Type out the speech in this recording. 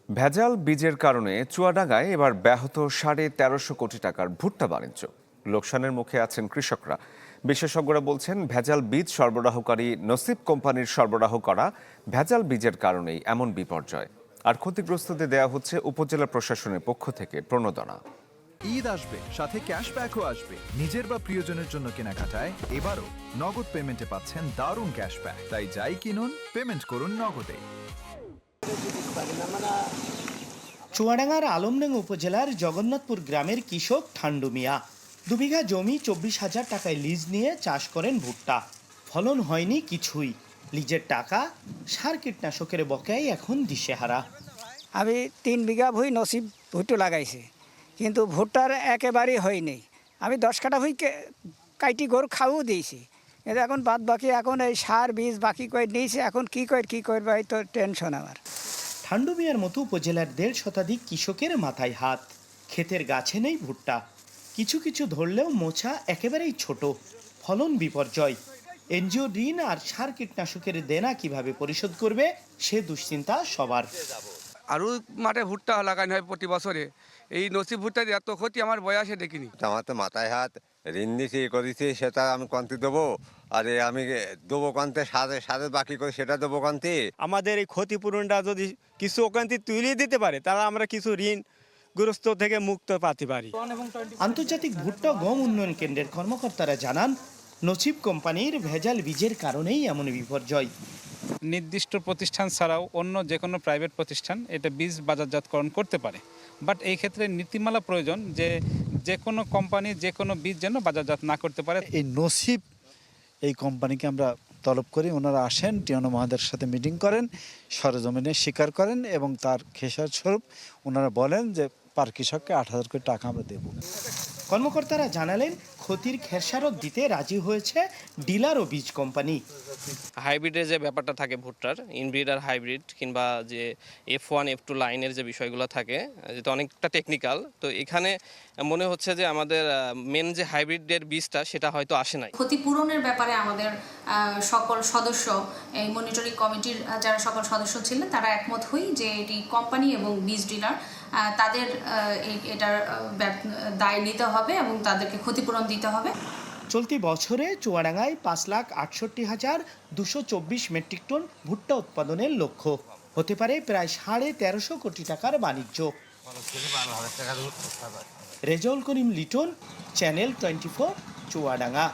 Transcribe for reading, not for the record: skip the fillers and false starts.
ভেজাল বীজের কারণে চুয়াডাঙ্গায় এবার ব্যাহত 1350 কোটি টাকার ভুট্টা বাণিজ্য। লোকসানের মুখে আছেন কৃষকরা। বিশেষজ্ঞরা বলছেন, ভেজাল বীজ সরবরাহকারী নসিব কোম্পানির সরবরাহ করা ভেজাল বীজের কারণেই এমন বিপর্যয়। আর ক্ষতিগ্রস্তদের দেয়া হচ্ছে উপজেলা প্রশাসনের পক্ষ থেকে প্রণোদনা। ঈদ আসবে, সাথে ক্যাশব্যাকও আসবে। নিজের বা প্রিয়জনের জন্য কেনাকাটায় এবারও নগদ পেমেন্টে পাচ্ছেন দারুণ ক্যাশব্যাক। তাই যাই কিনুন, পেমেন্ট করুন নগদে। চুয়াডাঙ্গার আলমডাঙ্গা উপজেলার জগন্নাথপুর গ্রামের কৃষক ঠান্ডু মিয়া 2 বিঘা জমি 24,000 টাকায় লিজ নিয়ে চাষ করেন ভুট্টা। ফলন হয়নি কিছুই। লিজের টাকা, সার কীটনাশকের বকেয়ায় এখন দিশেহারা। আমি 3 বিঘা ভুঁই নসিব ভুট্টো লাগাইছি, কিন্তু ভুট্টার একেবারেই হয়নি। আমি 10 কাঠা ভুঁই কাইটি গরু খাওয়াও দিয়েছি, কিন্তু এখন বাদ বাকি এখন এই সার বীজ বাকি করে নিয়েছি। এখন কী করবো, এই তো টেনশন আমার। ঠান্ডু মিয়ার মতো উপজেলার 1.5 শতাধিক কৃষকের মাথায় হাত। ক্ষেতের গাছে নেই ভুট্টা, কিছু কিছু ধরলেও মোছা একেবারেই ছোট। ফলন বিপর্যয়। এনজিও ঋণ আর সার কীটনাশকের দেনা কিভাবে পরিশোধ করবে, সে দুশ্চিন্তা সবার। আরও মাঠে ভুট্টা লাগানো হয় প্রতি বছরে। এই নসিব ভুট্টার এত ক্ষতি আমার বয়সে দেখিনি। আমার তো মাথায় হাত, ঋণ নিয়েছি করেছি, সেটা আমি কন্তি দেবো। আরে আমি দেবো কান্তে, সাথে বাকি করে সেটা দেবো কান্তি। আমাদের এই ক্ষতিপূরণটা যদি কিছু ওখানে তুলিয়ে দিতে পারে, তাহলে আমরা কিছু ঋণগ্রস্ত থেকে মুক্ত পাতে পারি। আন্তর্জাতিক ভুট্টা গম উন্নয়ন কেন্দ্রের কর্মকর্তারা জানান, নসিব কোম্পানির ভেজাল বীজের কারণেই এমন বিপর্যয়। নির্দিষ্ট প্রতিষ্ঠান ছাড়াও অন্য যে কোনো প্রাইভেট প্রতিষ্ঠান এটা বীজ বাজারজাতকরণ করতে পারে, বাট এই ক্ষেত্রে নীতিমালা প্রয়োজন যে কোনো কোম্পানি যে কোনো বীজ যেন বাজারজাত না করতে পারে। এই নসিব এই কোম্পানিকে আমরা তলব করি, ওনারা আসেন, টিওনো মহাদের সাথে মিটিং করেন, সরেজমিনে স্বীকার করেন এবং তার খেসারত স্বরূপ ওনারা বলেন যে পার কৃষককে 8,000 কোটি টাকা আমরা দেব। কর্মকর্তারা জানালেন, ক্ষতির খেসারত দিতে রাজি হয়েছে ডিলার ও বীজ কোম্পানি। হাইব্রিডের যে ব্যাপারটা থাকে ভুট্টার, ইনব্রিডার হাইব্রিড কিংবা যে F1 F2 লাইনের যে বিষয়গুলো থাকে, যেটা অনেকটা টেকনিক্যাল, তো এখানে মনে হচ্ছে যে আমাদের মেন যে হাইব্রিডের বীজটা সেটা হয়তো আসে নাই। ক্ষতিপূরণের ব্যাপারে আমাদের সকল সদস্য, এই মনিটরিং কমিটির যারা সকল সদস্য ছিলেন, তারা একমত হই যে এটি কোম্পানি এবং বীজ ডিলার তাদের এটার দায় নিতে হবে এবং তাদেরকে ক্ষতিপূরণ দিতে হবে। চলতি বছরে চুয়াডাঙ্গায় 5,68,224 মেট্রিক টন ভুট্টা উৎপাদনের লক্ষ্য। হতে পারে প্রায় 1350 কোটি টাকার বাণিজ্য। রেজাউল করিম লিটন, চ্যানেল 24, চুয়াডাঙ্গা।